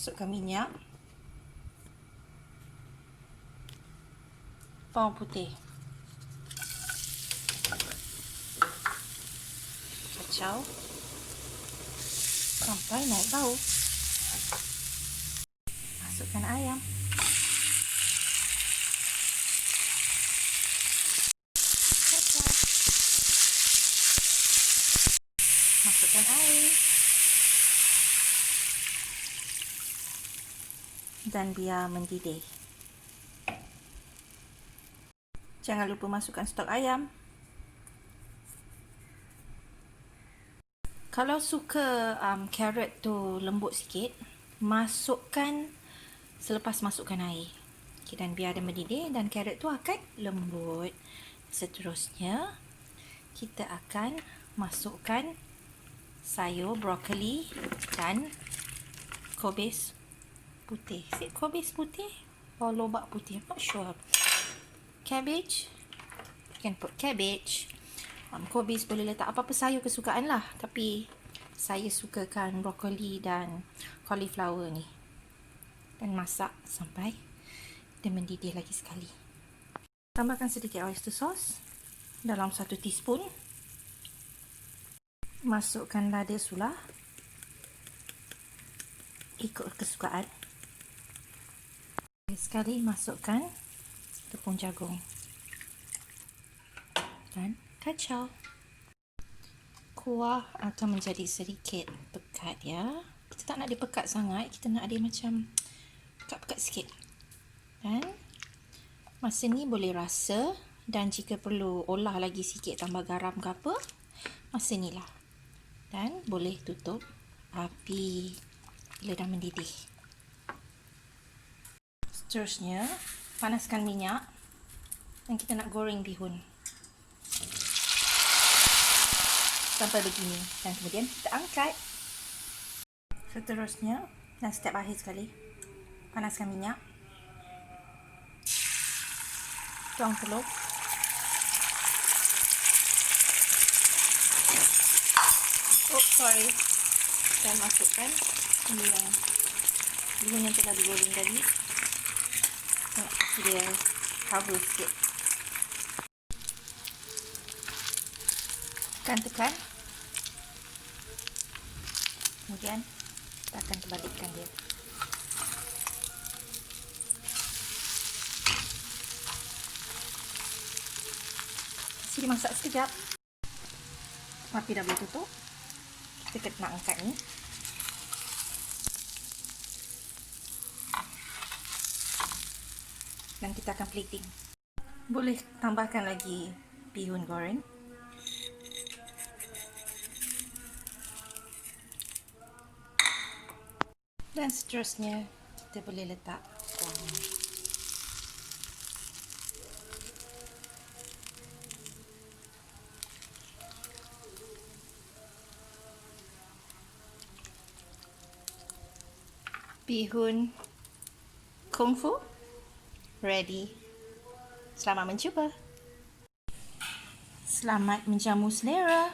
Masukkan minyak, bawang putih, kacau sampai naik bau. Masukkan ayam, kacau, masukkan air dan biar mendidih. Jangan lupa masukkan stok ayam. Kalau suka carrot tu lembut sikit, masukkan selepas masukkan air. Okay, dan biar dia mendidih dan carrot tu akan lembut. Seterusnya, kita akan masukkan sayur brokoli dan kobis putih. Is it kobis putih or lobak putih? I'm not sure. Cabbage. You can put cabbage. Kobis boleh letak apa-apa sayur kesukaan lah. Tapi saya sukakan brokoli dan cauliflower ni. Dan masak sampai dia mendidih lagi sekali. Tambahkan sedikit oyster sauce dalam 1 teaspoon. Masukkan lada sula ikut kesukaan. Sekali masukkan tepung jagung dan kacau. Kuah akan menjadi sedikit pekat ya. Kita tak nak dia pekat sangat, kita nak dia macam pekat-pekat sikit. Dan masa ni boleh rasa, dan jika perlu olah lagi sikit tambah garam ke apa, masa ni lah. Dan boleh tutup api bila dah mendidih. Seterusnya, panaskan minyak dan kita nak goreng bihun sampai begini, dan kemudian kita angkat. Seterusnya, dan step akhir sekali, panaskan minyak, tuang telur, dan masukkan bihun yang telah digoreng tadi. Nak kasi dia cover sikit. Tekan-tekan. Kemudian kita akan terbalikkan dia. Kasi dia masak sekejap. Api dah boleh tutup. Kita nak angkat ni. Dan kita akan plating. Boleh tambahkan lagi bihun goreng. Dan seterusnya, kita boleh letak kuahnya. Bihun Kungfu ready. Selamat mencuba. Selamat menjamu selera.